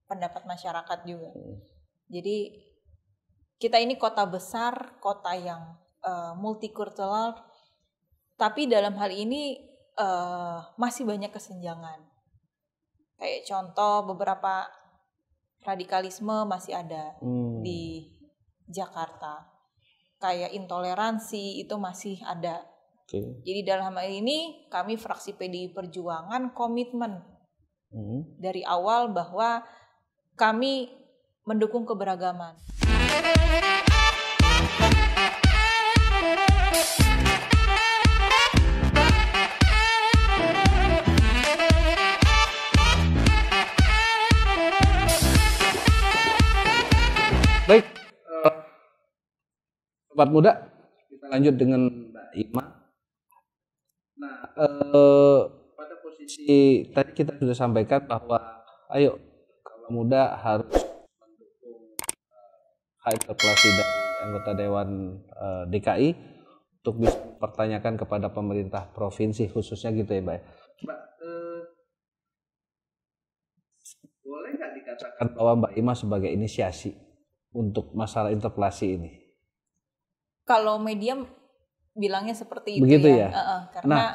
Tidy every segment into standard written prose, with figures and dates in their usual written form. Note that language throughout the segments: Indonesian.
pendapat masyarakat juga. Jadi kita ini kota besar, kota yang multikultural, tapi dalam hal ini masih banyak kesenjangan. Kayak contoh beberapa radikalisme masih ada di Jakarta. Kayak intoleransi itu masih ada. Jadi dalam hal ini kami fraksi PDI Perjuangan komitmen dari awal bahwa kami mendukung keberagaman. Baik, Sobat Muda, kita lanjut dengan Mbak Ima. Nah, pada posisi tadi kita sudah sampaikan bahwa ayo kaula muda harus mendukung hak interpelasi dari anggota Dewan DKI untuk bisa mempertanyakan kepada pemerintah provinsi khususnya gitu ya Mbak. Mbak, boleh nggak dikatakan bahwa Mbak Ima sebagai inisiasi untuk masalah interpelasi ini? Kalau media bilangnya seperti itu. Begitu ya. Karena nah,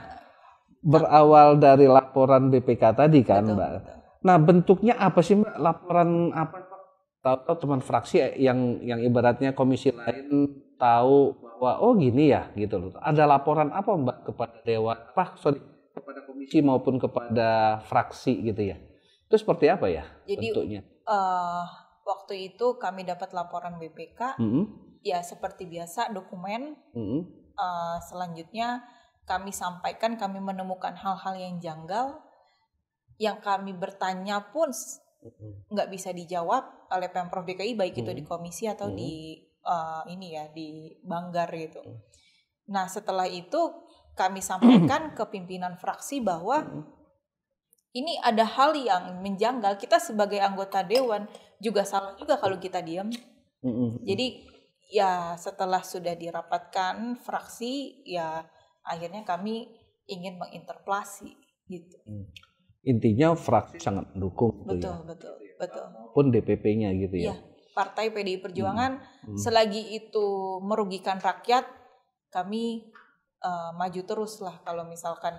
berawal dari laporan BPK tadi kan, betul, Mbak. Betul. Nah, bentuknya apa sih, Mbak? Laporan apa? Tahu-tahu teman fraksi yang ibaratnya komisi lain tahu bahwa oh gini ya gitu loh. Ada laporan apa, Mbak, kepada dewan? Kepada komisi maupun kepada fraksi gitu ya. Itu seperti apa ya? Jadi, bentuknya? Waktu itu kami dapat laporan BPK. Ya seperti biasa dokumen. Selanjutnya kami sampaikan, kami menemukan hal-hal yang janggal, yang kami bertanya pun nggak bisa dijawab oleh Pemprov DKI, baik itu di komisi atau di di Banggar gitu. Nah setelah itu kami sampaikan ke pimpinan fraksi bahwa ini ada hal yang menjanggal. Kita sebagai anggota dewan juga salah juga kalau kita diam. Jadi ya setelah sudah dirapatkan fraksi, ya akhirnya kami ingin menginterpelasi gitu. Intinya fraksi sangat mendukung. Betul. Pun DPP-nya gitu ya. Iya, Partai PDI Perjuangan selagi itu merugikan rakyat, kami maju terus lah. Kalau misalkan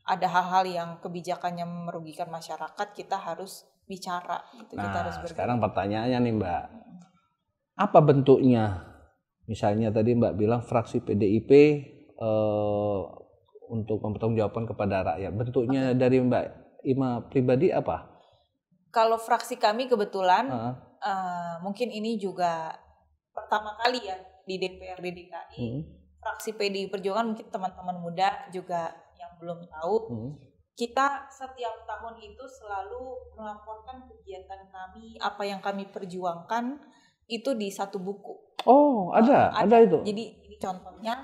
ada hal-hal yang kebijakannya merugikan masyarakat, kita harus bicara gitu. Nah, kita harus bergerak. Sekarang pertanyaannya nih Mbak, apa bentuknya? Misalnya tadi Mbak bilang fraksi PDIP untuk mempertanggungjawabkan kepada rakyat. Bentuknya dari Mbak Ima pribadi apa? Kalau fraksi kami kebetulan mungkin ini juga pertama kali ya di DPRD DKI. Fraksi PDI Perjuangan, mungkin teman-teman muda juga yang belum tahu. Kita setiap tahun itu selalu melaporkan kegiatan kami, apa yang kami perjuangkan itu di satu buku. Oh, ada itu. Jadi ini contohnya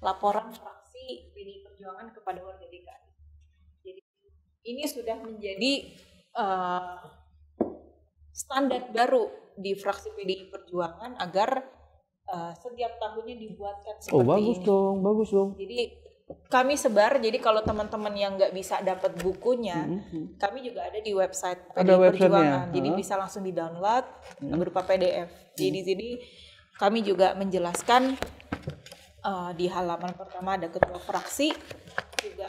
laporan fraksi PDI Perjuangan kepada warga DKI. Jadi ini sudah menjadi standar baru di fraksi PDI Perjuangan agar setiap tahunnya dibuatkan seperti ini. Bagus dong. Jadi kami sebar, jadi kalau teman-teman yang nggak bisa dapat bukunya, kami juga ada di website PDI Perjuangan. Jadi bisa langsung di-download berupa PDF. Jadi di sini kami juga menjelaskan di halaman pertama ada ketua fraksi, juga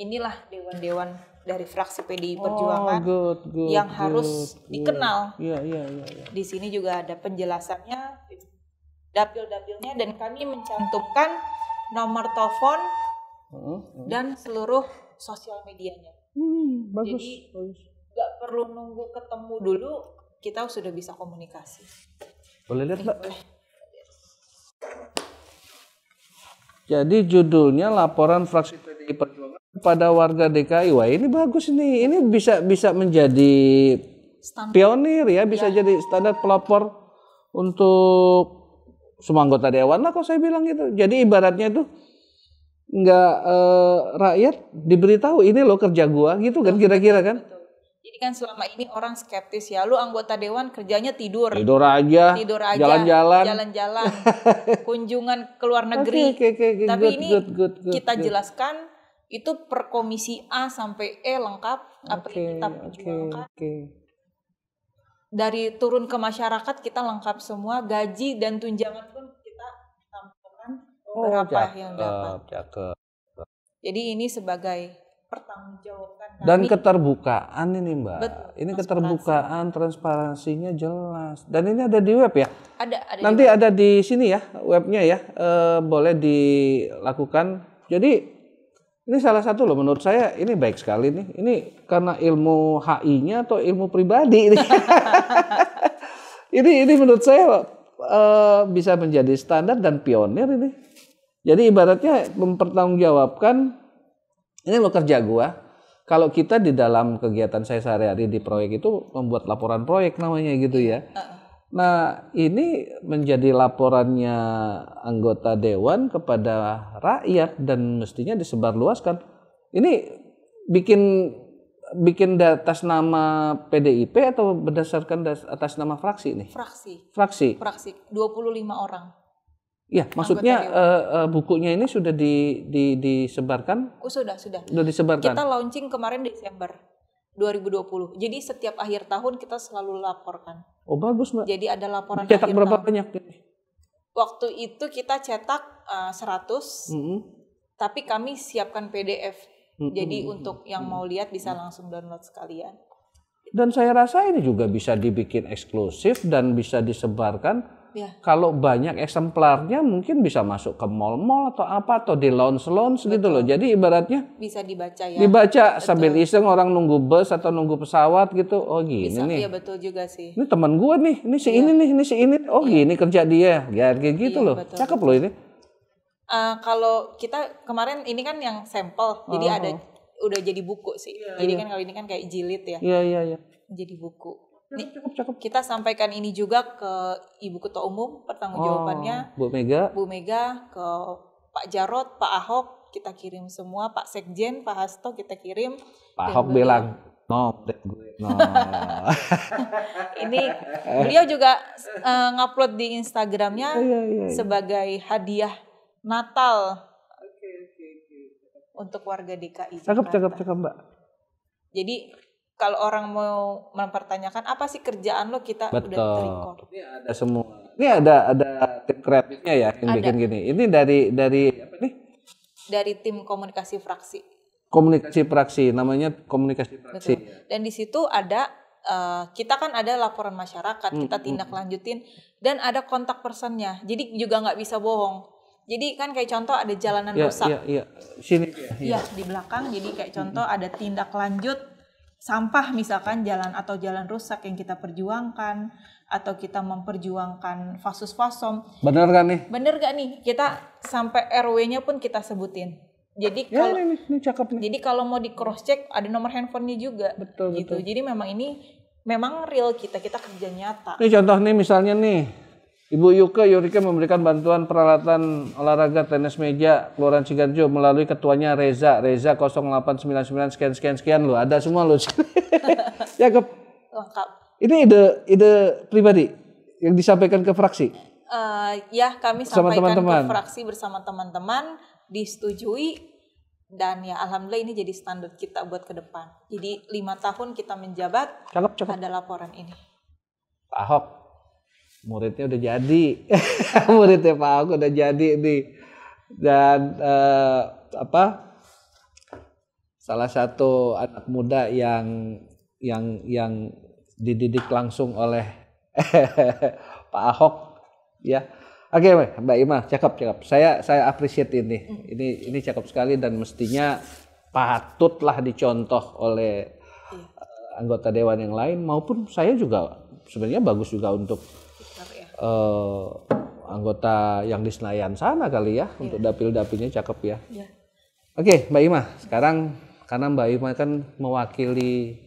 inilah dewan-dewan dari fraksi PDI Perjuangan yang harus dikenal. Iya. Di sini juga ada penjelasannya, dapil-dapilnya, dan kami mencantumkan nomor telepon dan seluruh sosial medianya. Bagus. Jadi nggak perlu nunggu ketemu dulu, kita sudah bisa komunikasi. Boleh lihat Mbak? Boleh. Jadi judulnya laporan fraksi PDI Perjuangan kepada warga DKI. Wah ini bagus nih. Ini bisa menjadi pionir ya, bisa jadi standar pelopor untuk semua anggota dewan lah kalau saya bilang gitu. Jadi ibaratnya itu nggak rakyat diberitahu ini loh kerja gua gitu kan, kira-kira kan. Betul. Jadi kan selama ini orang skeptis ya, lu anggota dewan kerjanya tidur aja, jalan-jalan, kunjungan ke luar negeri. Okay. Tapi good. Kita jelaskan Itu per komisi A sampai E lengkap apa yang kita perjuangkan. Dari turun ke masyarakat kita lengkap semua, gaji dan tunjangan pun kita tampilkan berapa yang dapat. Jadi ini sebagai pertanggungjawaban kami. Dan keterbukaan ini Mbak. Betul, ini keterbukaan, transparansinya jelas. Dan ini ada di web ya? Ada nanti ada di sini ya, webnya ya. Boleh dilakukan. Jadi ini salah satu loh menurut saya ini baik sekali nih. Ini karena ilmu HI-nya atau ilmu pribadi ini. ini menurut saya bisa menjadi standar dan pionir ini. Jadi ibaratnya mempertanggungjawabkan ini lo kerja gua. Kalau kita di dalam kegiatan saya sehari-hari di proyek itu membuat laporan proyek namanya gitu ya. Nah, ini menjadi laporannya anggota dewan kepada rakyat dan mestinya disebarluaskan. Ini bikin atas nama PDIP atau berdasarkan atas nama fraksi nih? Fraksi. 25 orang. Ya, maksudnya bukunya ini sudah disebarkan? Sudah. Sudah disebarkan. Kita launching kemarin Desember 2020. Jadi setiap akhir tahun kita selalu laporkan. Oh, bagus, Mbak. Jadi ada laporan cetak akhir berapa tahun. Banyak? Waktu itu kita cetak 100. Tapi kami siapkan PDF. Jadi untuk yang mau lihat bisa langsung download sekalian. Dan saya rasa ini juga bisa dibikin eksklusif dan bisa disebarkan. Ya. Kalau banyak eksemplarnya mungkin bisa masuk ke mall-mall atau apa atau di lounge gitu loh. Jadi ibaratnya bisa dibaca ya. Dibaca sambil iseng orang nunggu bus atau nunggu pesawat gitu. Oh gini bisa, nih. Iya betul juga sih. Ini teman gue nih, ini si ini nih, ini si ini. Oh gini kerja dia. Ya kayak gitu loh. Betul. Cakep loh ini. Kalau kita kemarin ini kan yang sampel. Jadi ada udah jadi buku sih. Jadi kan kalau ini kan kayak jilid ya. Iya. Jadi buku. Nih, cukup. Kita sampaikan ini juga ke Ibu Ketua Umum pertanggungjawabannya. Bu Mega, ke Pak Jarod, Pak Ahok kita kirim semua, Pak Sekjen, Pak Hasto kita kirim. Pak Ahok bilang, no. Ini beliau juga ngupload di Instagramnya sebagai hadiah Natal untuk warga DKI Jakarta. Cakep Mbak. Jadi kalau orang mau mempertanyakan apa sih kerjaan lo, kita udah terrecord. Ini ada semua. Ini ada tim kreatifnya ya yang bikin gini. Ini dari apa nih? Dari tim komunikasi fraksi. Namanya komunikasi fraksi. Betul. Dan di situ ada kita kan ada laporan masyarakat, kita tindak lanjutin dan ada kontak personnya. Jadi juga nggak bisa bohong. Jadi kan kayak contoh ada jalanan rusak. Iya. Sini. Iya, di belakang. Jadi kayak contoh ada tindak lanjut sampah misalkan jalan rusak yang kita perjuangkan atau kita memperjuangkan fasus-fasom. Bener gak nih? Kita sampai RW-nya pun kita sebutin. Jadi kalau ini cakep nih. Jadi kalau mau di cross check ada nomor handphonenya juga. Betul. Jadi memang real kita kerja nyata. Ini contoh nih misalnya nih. Ibu Yurika memberikan bantuan peralatan olahraga tenis meja Kelurahan Sigarjo melalui ketuanya Reza 0899 sekian loh, ada semua loh. Cakep. Lengkap. Ini ide pribadi yang disampaikan ke fraksi. Ya kami sampaikan ke fraksi bersama teman-teman, disetujui dan ya alhamdulillah ini jadi standar kita buat ke depan. Jadi 5 tahun kita menjabat. Cakep. Ada laporan ini. Pak Ahok. Muridnya udah jadi, muridnya Pak Ahok udah jadi nih, dan salah satu anak muda yang dididik langsung oleh Pak Ahok, ya. Oke, Mbak Ima, cakep. Saya appreciate ini cakep sekali dan mestinya patutlah dicontoh oleh anggota dewan yang lain maupun saya juga sebenarnya bagus juga untuk anggota yang di Senayan sana kali ya, untuk dapil-dapilnya cakep ya. Oke, Mbak Ima, sekarang karena Mbak Ima kan mewakili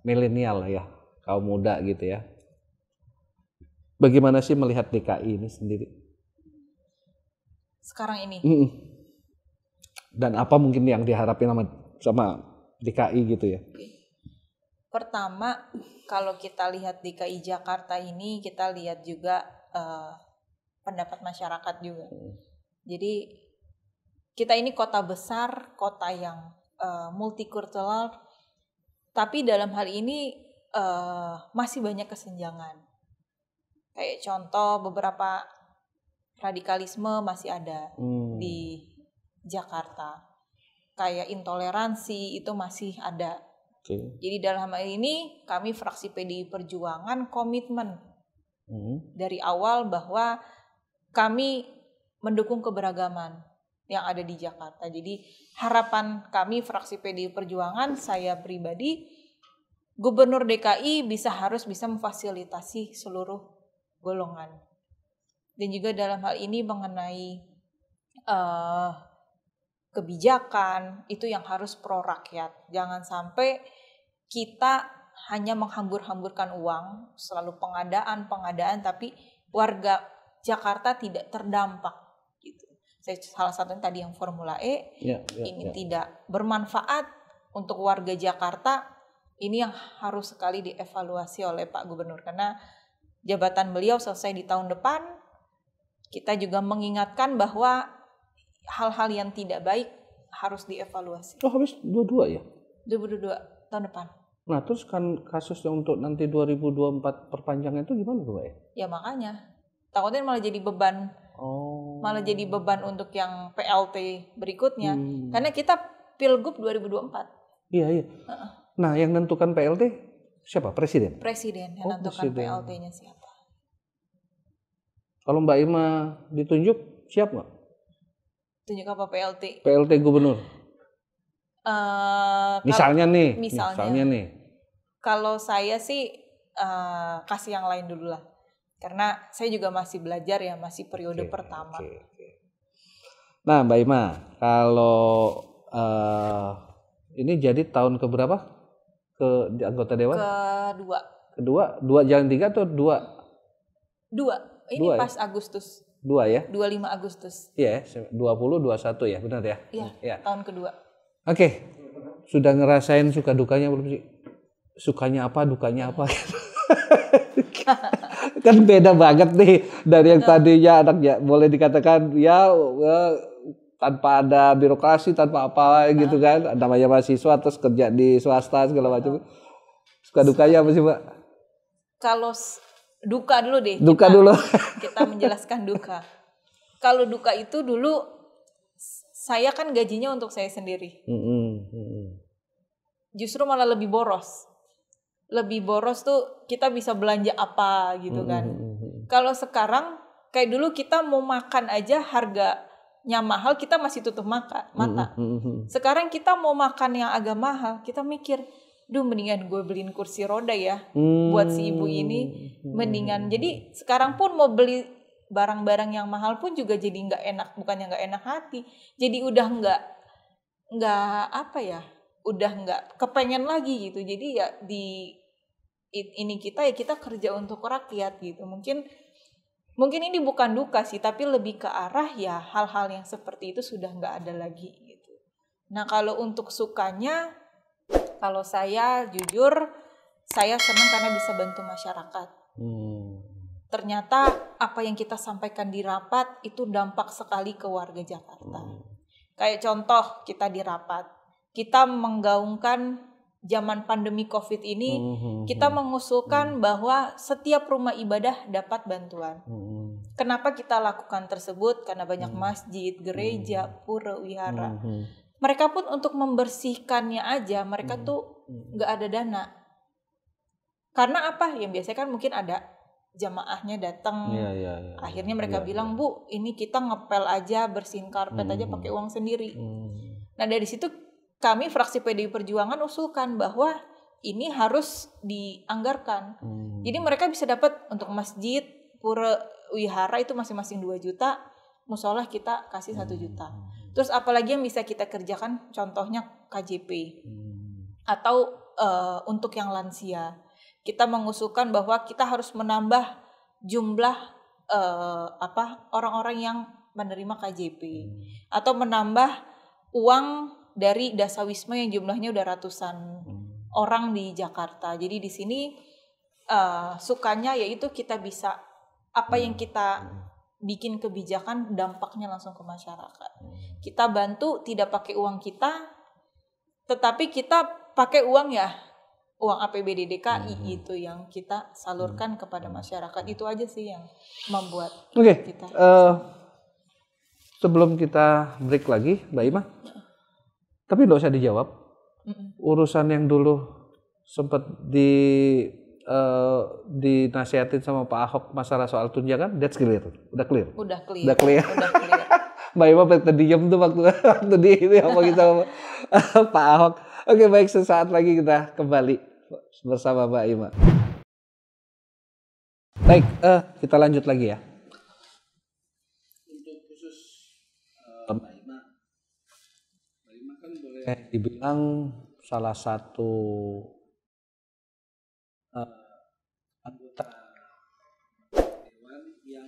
milenial ya, kaum muda gitu ya. Bagaimana sih melihat DKI ini sendiri sekarang ini? Dan apa mungkin yang diharapin sama DKI gitu ya? Pertama, kalau kita lihat DKI Jakarta ini, kita lihat juga pendapat masyarakat juga. Jadi kita ini kota besar, kota yang multikultural, tapi dalam hal ini masih banyak kesenjangan. Kayak contoh beberapa radikalisme masih ada di Jakarta. Kayak intoleransi itu masih ada. Jadi dalam hal ini kami fraksi PDI Perjuangan komitmen dari awal bahwa kami mendukung keberagaman yang ada di Jakarta. Jadi harapan kami fraksi PDI Perjuangan, saya pribadi, Gubernur DKI harus bisa memfasilitasi seluruh golongan. Dan juga dalam hal ini mengenai kebijakan itu yang harus pro rakyat. Jangan sampai kita hanya menghambur-hamburkan uang, selalu pengadaan, tapi warga Jakarta tidak terdampak. Gitu. Salah satunya tadi yang Formula E, tidak bermanfaat untuk warga Jakarta. Ini yang harus sekali dievaluasi oleh Pak Gubernur, karena jabatan beliau selesai di tahun depan. Kita juga mengingatkan bahwa hal-hal yang tidak baik harus dievaluasi. Oh, habis 22 ya? 2022 tahun depan. Nah, terus kan kasusnya untuk nanti 2024 perpanjangan itu gimana tuh, Pak? Ya makanya, takutnya malah jadi beban. Malah jadi beban untuk yang PLT berikutnya. Karena kita Pilgub 2024. Iya. Nah, yang menentukan PLT siapa? Presiden? Presiden yang menentukan PLT-nya siapa. Kalau Mbak Irma ditunjuk, siap nggak? Tunjuk apa PLT? PLT Gubernur. Misalnya nih. Kalau saya sih kasih yang lain dulu lah. Karena saya juga masih belajar ya, masih periode pertama. Nah, Mbak Irma, kalau ini jadi tahun keberapa ke anggota Dewan? Kedua, 2 jalan 3 atau 2? 2. Ini 2, pas ya? Agustus. 2 ya? 25 Agustus. Iya, 20, 21 ya, benar ya? Iya, tahun kedua. Oke. Sudah ngerasain suka dukanya belum sih? Sukanya apa, dukanya apa? Kan beda banget nih dari yang tadinya anaknya boleh dikatakan ya tanpa ada birokrasi, tanpa apa gitu kan. Namanya mahasiswa terus kerja di swasta segala macam. Suka dukanya apa sih, Mbak? Kalau duka dulu deh. Kita menjelaskan duka. Kalau duka itu dulu saya kan gajinya untuk saya sendiri. Justru malah lebih boros. Lebih boros tuh kita bisa belanja apa gitu kan. Kalau sekarang kayak dulu kita mau makan aja harganya mahal, kita masih tutup mata. Sekarang kita mau makan yang agak mahal, kita mikir, mendingan gue beliin kursi roda ya buat si ibu ini. Mendingan. Jadi sekarang pun mau beli barang-barang yang mahal pun juga jadi nggak enak, bukannya nggak enak hati. Jadi udah nggak udah nggak kepengen lagi gitu. Jadi ya kita kerja untuk rakyat gitu. Mungkin ini bukan duka sih, tapi lebih ke arah ya hal-hal yang seperti itu sudah nggak ada lagi gitu. Nah kalau untuk sukanya, kalau saya jujur, saya senang karena bisa bantu masyarakat. Ternyata apa yang kita sampaikan di rapat itu dampak sekali ke warga Jakarta. Kayak contoh kita di rapat, kita menggaungkan zaman pandemi COVID ini, kita mengusulkan bahwa setiap rumah ibadah dapat bantuan. Kenapa kita lakukan tersebut? Karena banyak masjid, gereja, pura, wihara. Mereka pun untuk membersihkannya aja, mereka tuh nggak ada dana. Karena apa? Yang biasanya kan mungkin ada jamaahnya datang, akhirnya mereka bilang, Bu, ini kita ngepel aja, bersihin karpet aja pakai uang sendiri. Nah dari situ kami fraksi PDI Perjuangan usulkan bahwa ini harus dianggarkan. Jadi mereka bisa dapat untuk masjid, pura, wihara itu masing-masing 2 juta, musola kita kasih 1 juta. Terus apalagi yang bisa kita kerjakan, contohnya KJP atau untuk yang lansia. Kita mengusulkan bahwa kita harus menambah jumlah orang-orang yang menerima KJP atau menambah uang dari Dasawisma yang jumlahnya udah ratusan orang di Jakarta. Jadi di sini sukanya yaitu kita bisa apa yang kita bikin kebijakan dampaknya langsung ke masyarakat. Kita bantu tidak pakai uang kita, tetapi kita pakai uang APBD DKI itu yang kita salurkan kepada masyarakat. Itu aja sih yang membuat kita. Sebelum kita break lagi, Mbak Ima, tapi nggak usah dijawab. Urusan yang dulu sempat dinasihatin sama Pak Ahok masalah soal tunjangan, that's clear, udah clear. Mbak Ima terdiam tuh waktu di ngomongin sama Pak Ahok. Oke, baik, sesaat lagi kita kembali bersama Mbak Ima. Baik, kita lanjut lagi ya. Untuk khusus Mbak Ima kan boleh dibilang salah satu anggota dewan yang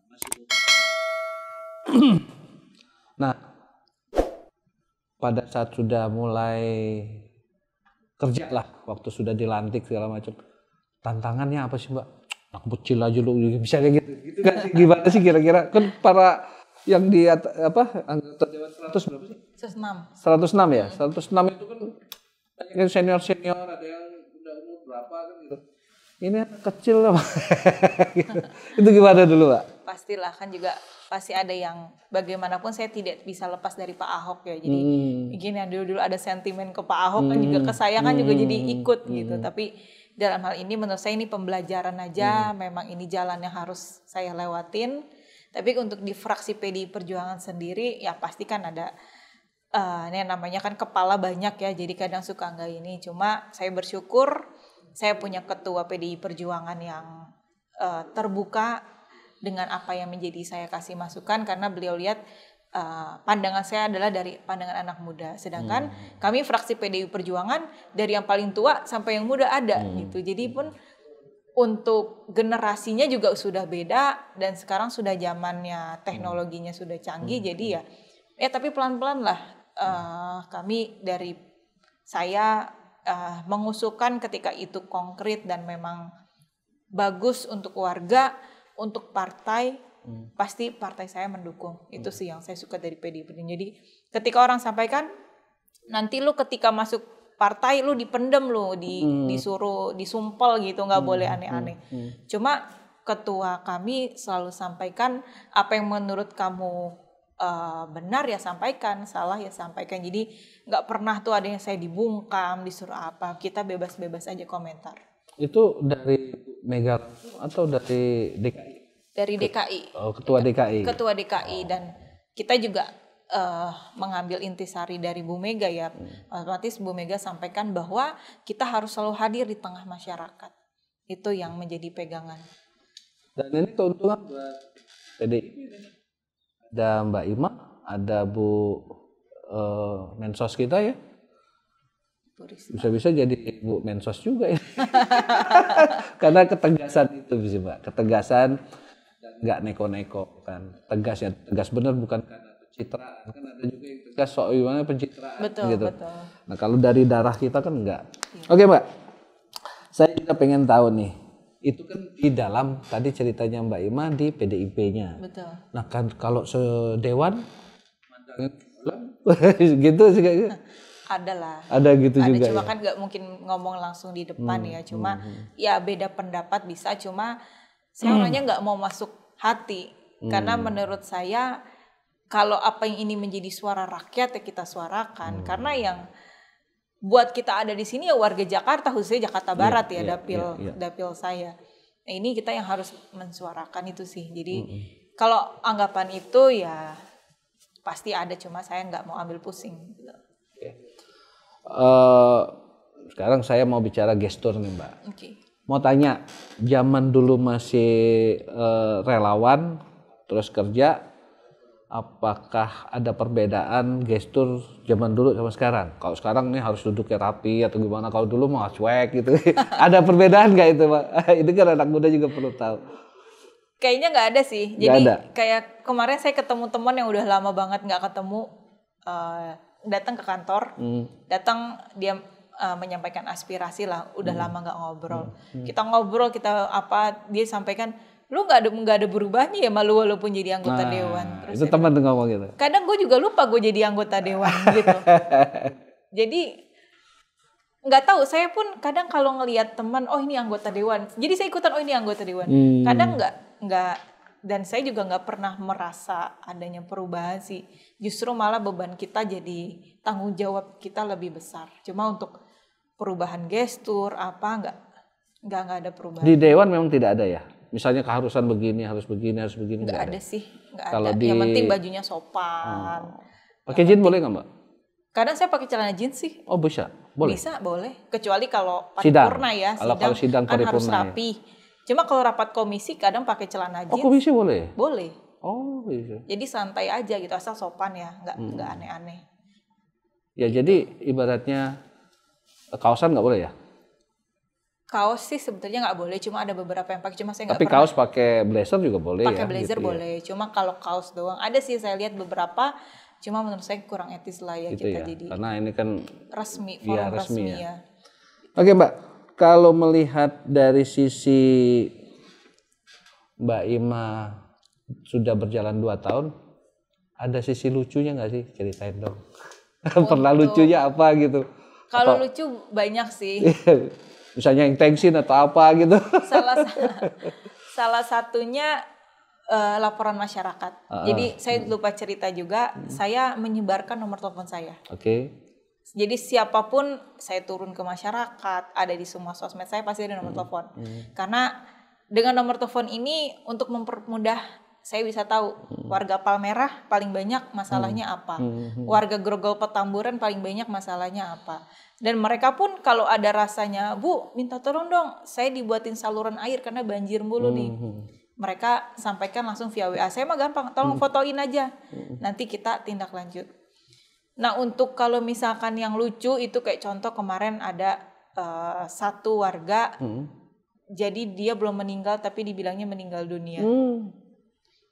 masih muda. Nah, pada saat sudah mulai kerja lah, waktu sudah dilantik segala macam, tantangannya apa sih Mbak? Aku kecil aja lu bisa kayak gitu kan sih? Gimana sih kira-kira? Kan para yang di anggota dewan 100 berapa sih? 106 ya. 106 itu kan senior ada yang udah umur berapa kan gitu. Ini anak kecil lah. Itu gimana dulu Mbak? Pastilah, kan juga pasti ada yang bagaimanapun saya tidak bisa lepas dari Pak Ahok ya. Jadi begini, dulu ada sentimen ke Pak Ahok kan juga ke saya kan juga jadi ikut gitu. Tapi dalam hal ini menurut saya ini pembelajaran aja. Memang ini jalan yang harus saya lewatin. Tapi untuk di fraksi PDI Perjuangan sendiri ya pasti kan ada ini namanya kan kepala banyak ya. Jadi kadang suka enggak ini. Cuma saya bersyukur saya punya ketua PDI Perjuangan yang terbuka dengan apa yang menjadi saya kasih masukan, karena beliau lihat pandangan saya adalah dari pandangan anak muda, sedangkan kami fraksi PDI Perjuangan dari yang paling tua sampai yang muda ada gitu. Jadi pun untuk generasinya juga sudah beda, dan sekarang sudah zamannya teknologinya sudah canggih. Jadi ya tapi pelan-pelan lah kami dari saya mengusulkan ketika itu konkret dan memang bagus untuk warga, untuk partai, pasti partai saya mendukung. Itu sih yang saya suka dari PDI Perjuangan. Jadi ketika orang sampaikan, nanti lu ketika masuk partai lu dipendem lu, disuruh disumpel gitu, nggak boleh aneh-aneh. Cuma ketua kami selalu sampaikan apa yang menurut kamu benar ya sampaikan, salah ya sampaikan. Jadi nggak pernah tuh ada yang saya dibungkam, disuruh apa. Kita bebas-bebas aja komentar. Itu dari Mega atau dari DKI? Dari DKI. Oh, ketua DKI. Ketua DKI, dan kita juga mengambil intisari dari Bu Mega ya. Otomatis Bu Mega sampaikan bahwa kita harus selalu hadir di tengah masyarakat. Itu yang menjadi pegangan. Dan ini keuntungan buat PDI. Ada Mbak Ima, ada Bu Mensos kita ya. Bisa-bisa jadi Bu Mensos juga ya. Karena ketegasan itu bisa Mbak. Ketegasan, nggak neko-neko kan. Tegas ya, tegas benar, bukan karena pencitraan. Kan ada juga yang tegas soal gimana pencitraan. Betul, gitu. Betul. Nah kalau dari darah kita kan enggak. Oke Mbak, saya juga pengen tahu nih. Itu kan di dalam tadi ceritanya Mbak Ima di PDIP-nya. Betul. Nah kan kalau sedewan gitu sih kayaknya. Ada gitu juga. Cuma ya? kan nggak mungkin ngomong langsung di depan ya. Cuma ya beda pendapat bisa. Cuma saya orangnya nggak mau masuk hati. Karena menurut saya kalau apa yang ini menjadi suara rakyat ya kita suarakan. Karena yang buat kita ada di sini ya warga Jakarta, khususnya Jakarta Barat dapil saya. Nah, ini kita yang harus mensuarakan itu sih. Jadi kalau anggapan itu ya pasti ada, cuma saya nggak mau ambil pusing. Sekarang saya mau bicara gestur nih Mbak. Okay. Mau tanya, zaman dulu masih relawan terus kerja, apakah ada perbedaan gestur zaman dulu sama sekarang? Kalau sekarang nih harus duduknya rapi atau gimana? Kalau dulu mau cuek gitu. Ada perbedaan nggak itu Pak? Ini kan anak muda juga perlu tahu. Kayaknya nggak ada sih. Jadi kayak kemarin saya ketemu teman yang udah lama banget nggak ketemu, datang ke kantor, datang dia menyampaikan aspirasi lah. Udah lama nggak ngobrol. Kita ngobrol, kita apa? Dia sampaikan, lu nggak ada berubahnya ya malu walaupun jadi anggota dewan. Terus itu teman ngomong gitu. Kadang gue juga lupa gue jadi anggota dewan gitu. Jadi nggak tahu, saya pun kadang kalau ngelihat teman, oh ini anggota dewan, jadi saya ikutan, oh ini anggota dewan. Kadang nggak, dan saya juga nggak pernah merasa adanya perubahan sih. Justru malah beban kita jadi tanggung jawab kita lebih besar. Cuma untuk perubahan gestur apa nggak ada perubahan. Di dewan memang tidak ada ya. Misalnya keharusan begini, harus begini. Nggak ada sih, nggak ada. Yang penting bajunya sopan. Pakai jeans boleh nggak Mbak? Kadang saya pakai celana jeans sih. Oh bisa, boleh. Bisa, boleh. Kecuali kalau paripurna ya, kalau sidang kan paripurna harus rapi. Cuma kalau rapat komisi kadang pakai celana jeans. Oh komisi boleh? Boleh. Oh bisa. Jadi santai aja gitu, asal sopan ya, nggak aneh-aneh. Ya jadi ibaratnya kaosan nggak boleh ya? Kaos sih sebetulnya nggak boleh, cuma ada beberapa yang pakai, cuma saya nggak pernah. Tapi kaos pakai blazer juga boleh pakai ya? Blazer gitu boleh, ya. Cuma kalau kaos doang ada sih saya lihat beberapa, cuma menurut saya kurang etis lah ya gitu kita ya? Jadi. Karena ini kan resmi, forum resmi ya. Oke Mbak, kalau melihat dari sisi Mbak Ima sudah berjalan 2 tahun, ada sisi lucunya nggak sih? Ceritain dong. Pernah lucunya apa gitu? Kalau lucu banyak sih. Misalnya yang tensin atau apa gitu. Salah satunya laporan masyarakat. Jadi saya lupa cerita juga, saya menyebarkan nomor telepon saya. Oke. Jadi siapapun saya turun ke masyarakat, ada di semua sosmed saya pasti ada nomor telepon. Karena dengan nomor telepon ini untuk mempermudah saya bisa tahu warga Palmerah paling banyak masalahnya apa, warga Grogol Petamburan paling banyak masalahnya apa. Dan mereka pun kalau ada rasanya, Bu minta tolong dong, saya dibuatin saluran air karena banjir mulu nih. Mereka sampaikan langsung via WA, saya mah gampang, tolong fotoin aja, nanti kita tindak lanjut. Nah untuk kalau misalkan yang lucu itu kayak contoh kemarin ada satu warga, jadi dia belum meninggal tapi dibilangnya meninggal dunia.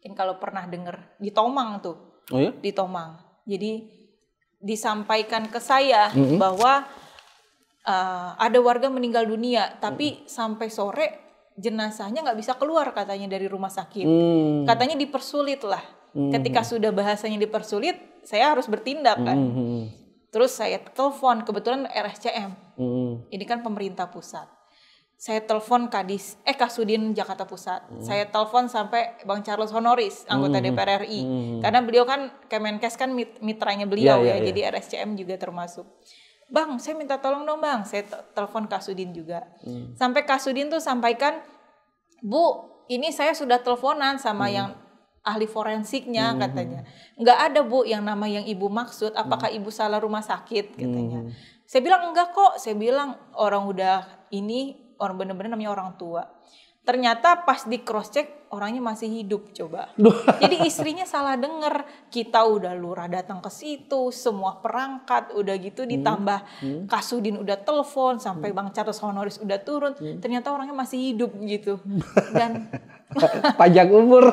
Mungkin kalau pernah dengar di Tomang tuh, oh, ya? Di Tomang. Jadi disampaikan ke saya bahwa ada warga meninggal dunia, tapi sampai sore jenazahnya nggak bisa keluar katanya dari rumah sakit. Katanya dipersulit lah. Ketika sudah bahasanya dipersulit, saya harus bertindak kan. Terus saya telepon, kebetulan RSCM. Ini kan pemerintah pusat. Saya telepon Kasudin Jakarta Pusat. Saya telepon sampai Bang Charles Honoris, anggota DPR RI. Karena beliau kan Kemenkes kan mitranya beliau jadi RSCM juga termasuk. Bang, saya minta tolong dong Bang. Saya telepon Kasudin juga. Sampai Kasudin tuh sampaikan, Bu, ini saya sudah teleponan sama yang ahli forensiknya katanya. Nggak ada Bu yang nama yang Ibu maksud. Apakah Ibu salah rumah sakit katanya. Saya bilang enggak kok. Saya bilang orang udah orang bener-bener namanya orang tua. Ternyata pas di cross check orangnya masih hidup coba. Jadi istrinya salah denger. Kita udah lurah datang ke situ, semua perangkat udah gitu ditambah Kasudin udah telepon sampai Bang Charles Honoris udah turun. Ternyata orangnya masih hidup gitu. Dan panjang umur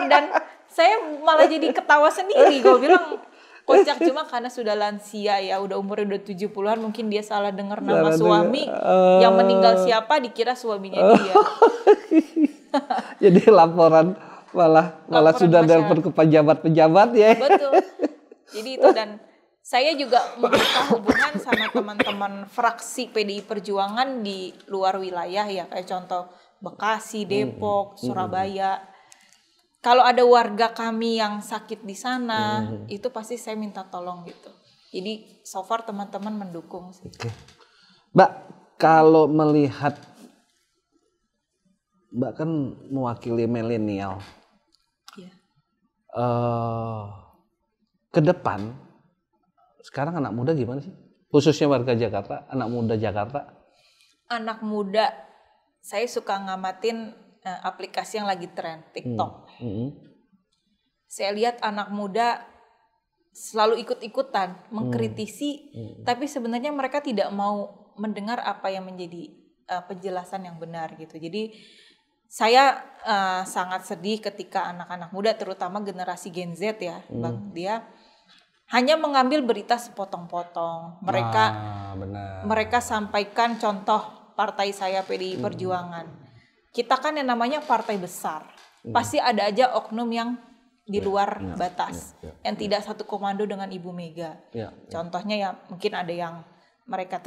dan saya malah jadi ketawa sendiri. Gue bilang kocak, cuma karena sudah lansia ya, udah umurnya udah 70-an, mungkin dia salah dengar nama suami, yang meninggal siapa dikira suaminya dia. Jadi laporan malah sudah telepon ke pejabat-pejabat ya. Betul. Jadi itu, dan saya juga membuka hubungan sama teman-teman fraksi PDI Perjuangan di luar wilayah ya, kayak contoh Bekasi, Depok, Surabaya. Kalau ada warga kami yang sakit di sana, itu pasti saya minta tolong gitu. Jadi so far teman-teman mendukung sih. Oke. Mbak, kalau melihat Mbak kan mewakili milenial. Iya. Ke depan, sekarang anak muda gimana sih? Khususnya warga Jakarta, anak muda Jakarta. Anak muda, saya suka ngamatin aplikasi yang lagi tren, TikTok. Saya lihat anak muda selalu ikut-ikutan mengkritisi, tapi sebenarnya mereka tidak mau mendengar apa yang menjadi penjelasan yang benar gitu. Jadi saya sangat sedih ketika anak-anak muda, terutama generasi Gen Z ya, Bang, dia hanya mengambil berita sepotong-potong. Mereka sampaikan contoh partai saya PDI Perjuangan. kita kan yang namanya partai besar. Pasti ada aja oknum yang di luar batas, yang tidak satu komando dengan Ibu Mega. Contohnya ya mungkin ada yang mereka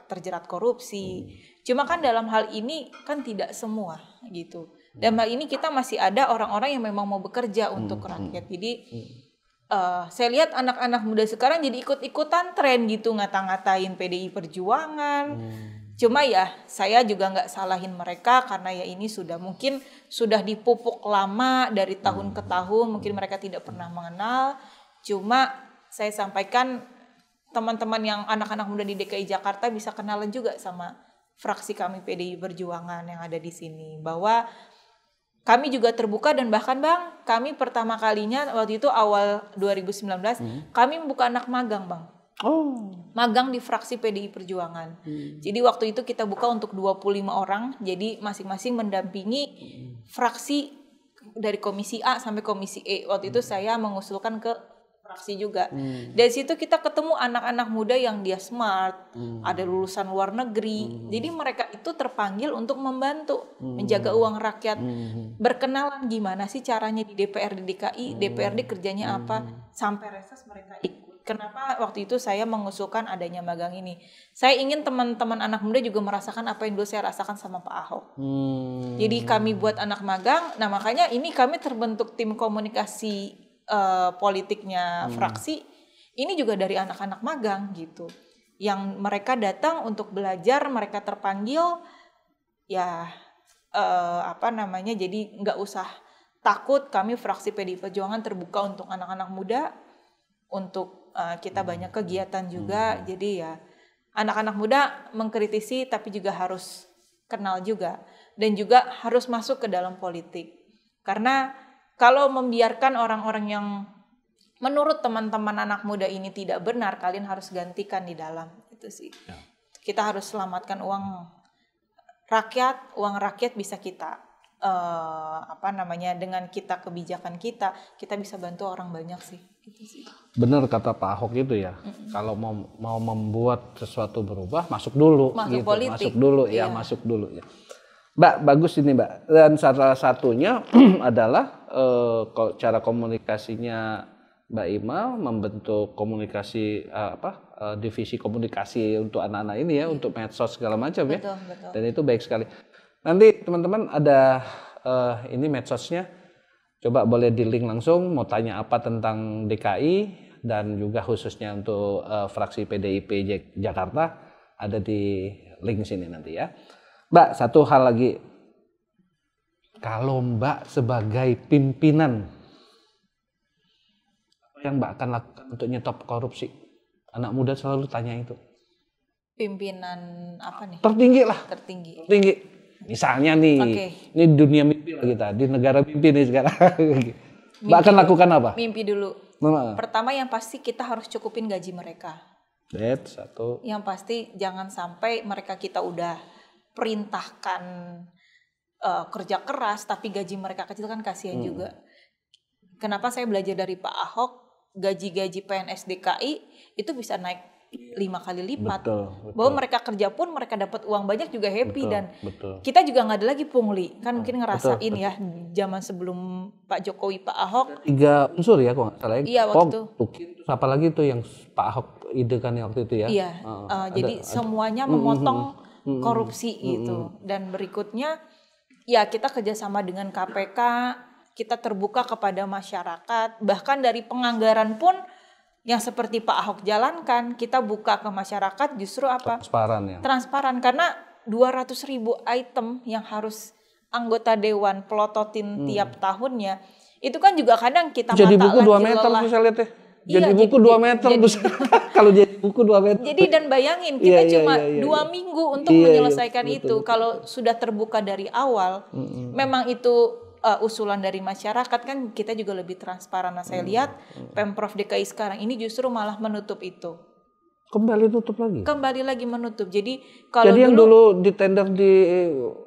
terjerat korupsi. Cuma kan dalam hal ini kan tidak semua gitu. Dalam hal ini kita masih ada orang-orang yang memang mau bekerja untuk rakyat. Jadi saya lihat anak-anak muda sekarang jadi ikut-ikutan tren gitu, ngata-ngatain PDI Perjuangan. Cuma ya saya juga nggak salahin mereka karena ya ini mungkin sudah dipupuk lama dari tahun ke tahun, mungkin mereka tidak pernah mengenal. Cuma saya sampaikan teman-teman yang anak-anak muda di DKI Jakarta bisa kenalan juga sama fraksi kami PDI Perjuangan yang ada di sini, bahwa kami juga terbuka. Dan bahkan Bang, kami pertama kalinya waktu itu awal 2019 kami membuka anak magang Bang. Magang di fraksi PDI Perjuangan. Jadi waktu itu kita buka untuk 25 orang. Jadi masing-masing mendampingi fraksi dari komisi A sampai komisi E. Waktu itu saya mengusulkan ke fraksi juga. Dari situ kita ketemu anak-anak muda yang dia smart, ada lulusan luar negeri. Jadi mereka itu terpanggil untuk membantu menjaga uang rakyat. Berkenalan gimana sih caranya di DPRD DKI, DPRD kerjanya apa, sampai reses mereka ikut. Kenapa waktu itu saya mengusulkan adanya magang ini? Saya ingin teman-teman anak muda juga merasakan apa yang dulu saya rasakan sama Pak Ahok. Jadi kami buat anak magang. Nah makanya ini kami terbentuk tim komunikasi politiknya fraksi. Ini juga dari anak-anak magang gitu. Yang mereka datang untuk belajar, mereka terpanggil. Ya jadi nggak usah takut. Kami fraksi PDI Perjuangan terbuka untuk anak-anak muda. Untuk kita banyak kegiatan juga, jadi ya anak-anak muda mengkritisi tapi juga harus kenal juga dan juga harus masuk ke dalam politik. Karena kalau membiarkan orang-orang yang menurut teman-teman anak muda ini tidak benar, kalian harus gantikan di dalam itu sih. Kita harus selamatkan uang rakyat bisa kita dengan kita kebijakan kita bisa bantu orang banyak sih. Gitu sih. Benar kata Pak Ahok itu ya. Kalau mau membuat sesuatu berubah, masuk dulu. Masuk politik. Masuk dulu ya. Mbak, bagus ini Mbak. Dan salah satunya adalah cara komunikasinya Mbak Ima membentuk komunikasi divisi komunikasi untuk anak-anak ini ya, untuk medsos segala macam ya. Betul. Dan itu baik sekali. Nanti teman-teman ada ini medsosnya. Coba boleh di link langsung, mau tanya apa tentang DKI dan juga khususnya untuk fraksi PDIP Jakarta, ada di link sini nanti ya. Mbak, satu hal lagi. Kalau Mbak sebagai pimpinan, apa yang Mbak akan lakukan untuk nyetop korupsi? Anak muda selalu tanya itu. Pimpinan apa nih? Tertinggi lah. Tertinggi. Misalnya nih, ini dunia mimpi lah kita, di negara mimpi nih sekarang. Mbak akan lakukan apa? Mimpi dulu. Pertama yang pasti kita harus cukupin gaji mereka. Satu. Yang pasti jangan sampai mereka kita udah perintahkan kerja keras, tapi gaji mereka kecil kan kasihan juga. Kenapa saya belajar dari Pak Ahok, gaji-gaji PNS DKI itu bisa naik 5 kali lipat. Betul. Bahwa mereka kerja pun mereka dapat uang banyak juga happy. Dan kita juga nggak ada lagi pungli. Kan mungkin ngerasain ya zaman sebelum Pak Jokowi, Pak Ahok. 3 unsur ya kok nggak salah ya. Iya waktu itu. Apa lagi tuh yang Pak Ahok idekan waktu itu ya. Iya. Jadi semuanya memotong korupsi gitu. Dan berikutnya ya kita kerjasama dengan KPK. Kita terbuka kepada masyarakat. Bahkan dari penganggaran pun yang seperti Pak Ahok jalankan, kita buka ke masyarakat justru apa? Transparan ya. Transparan, karena 200.000 item yang harus anggota dewan pelototin tiap tahunnya. Itu kan juga kadang kita jadi buku 2 meter tuh saya lihat ya. Jadi buku 2 meter kalau jadi buku 2 meter. Jadi dan bayangin kita cuma 2 minggu untuk menyelesaikan itu. Kalau sudah terbuka dari awal, memang itu usulan dari masyarakat kan kita juga lebih transparan. Nah saya lihat Pemprov DKI sekarang ini justru malah menutup itu. Kembali tutup lagi? Kembali lagi menutup. Jadi kalau yang dulu di tender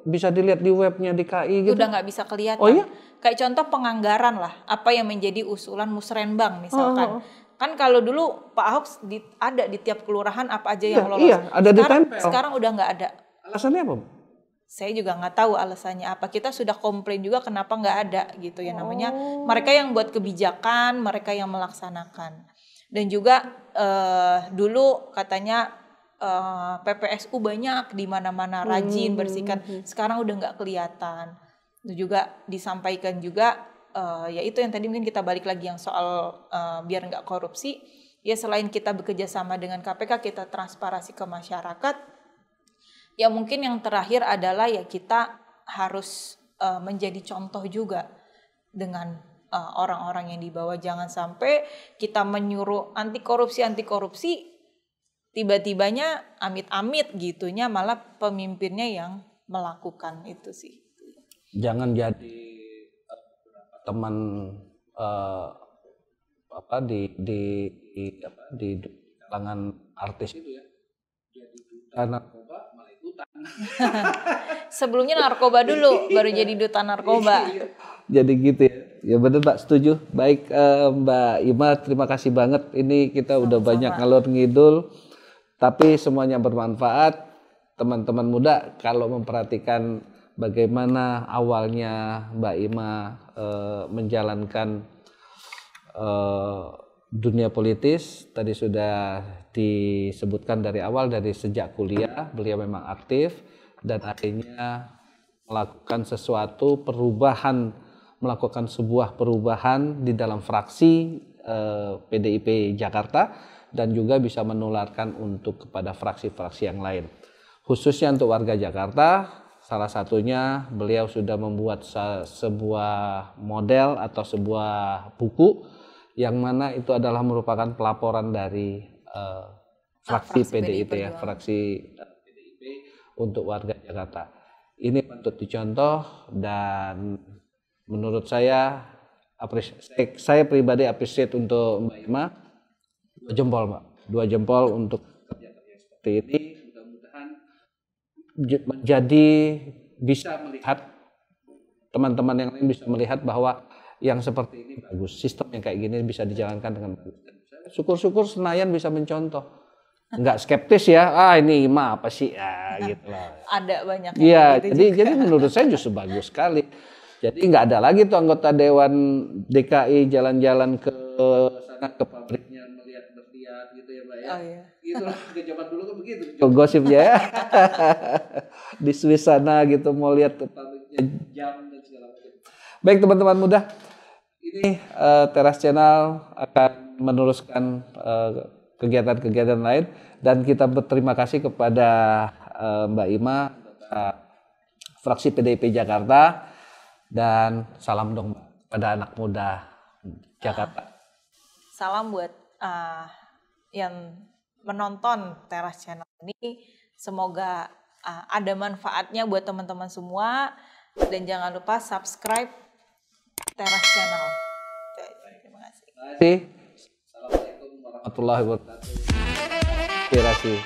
bisa dilihat di webnya DKI gitu? Udah nggak bisa kelihatan. Oh iya? Kayak contoh penganggaran lah. Apa yang menjadi usulan musrenbang misalkan. Kan kalau dulu Pak Ahok ada di tiap kelurahan apa aja yang lolos. Iya, ada di tempel. Sekarang udah nggak ada. Alasannya apa? Saya juga nggak tahu alasannya apa. Kita sudah komplain juga kenapa nggak ada gitu ya, namanya mereka yang buat kebijakan, mereka yang melaksanakan. Dan juga dulu katanya PPSU banyak di mana-mana rajin bersihkan. Sekarang udah nggak kelihatan. Itu juga disampaikan juga ya itu yang tadi mungkin kita balik lagi yang soal biar nggak korupsi. Ya selain kita bekerja sama dengan KPK, kita transparansi ke masyarakat. Ya mungkin yang terakhir adalah ya kita harus menjadi contoh juga dengan orang-orang yang di bawah. Jangan sampai kita menyuruh anti korupsi, tiba-tibanya amit-amit gitunya malah pemimpinnya yang melakukan itu sih. Jangan jadi teman di kalangan artis itu ya. Jadi narkoba malah ikutan. Sebelumnya narkoba dulu, baru jadi duta narkoba. Jadi gitu ya. Ya benar Mbak, setuju. Baik Mbak Ima, terima kasih banget. Ini kita udah banyak ngalor ngidul, tapi semuanya bermanfaat. Teman-teman muda kalau memperhatikan bagaimana awalnya Mbak Ima menjalankan dunia politis, tadi sudah disebutkan dari awal, dari sejak kuliah beliau memang aktif dan akhirnya melakukan melakukan sebuah perubahan di dalam fraksi PDIP Jakarta dan juga bisa menularkan untuk kepada fraksi-fraksi yang lain. Khususnya untuk warga Jakarta, salah satunya beliau sudah membuat sebuah model atau sebuah buku yang mana itu adalah merupakan pelaporan dari fraksi PDIP ya, fraksi PDIP untuk warga Jakarta. Ini patut dicontoh dan menurut saya pribadi appreciate untuk Mbak Ima, 2 jempol Mbak, 2 jempol untuk kerja-kerja seperti ini. Mudah-mudahan menjadi bisa melihat teman-teman yang lain bisa melihat bahwa yang seperti ini bagus, sistem yang kayak gini bisa dijalankan dengan bagus. Syukur-syukur Senayan bisa mencontoh, nggak skeptis ya, ini Ima apa sih, gitu lah. Ada banyak. Iya, jadi menurut saya justru bagus sekali. Jadi nggak ada lagi tuh anggota Dewan DKI jalan-jalan ke sana ke pabriknya melihat gitu ya Mbak ya. Oh iya. Gitu lah, ke zaman dulu kan begitu. Gosipnya ya. Di Swiss sana gitu mau lihat pabriknya jam dan segala macam. Baik teman-teman muda, ini Teras Channel akan meneruskan kegiatan-kegiatan lain dan kita berterima kasih kepada Mbak Ima, fraksi PDIP Jakarta, dan salam dong pada anak muda Jakarta. Salam buat yang menonton Teras Channel ini, semoga ada manfaatnya buat teman-teman semua dan jangan lupa subscribe Teras Channel. Terima kasih. Assalamualaikum warahmatullahi wabarakatuh. Terima kasih.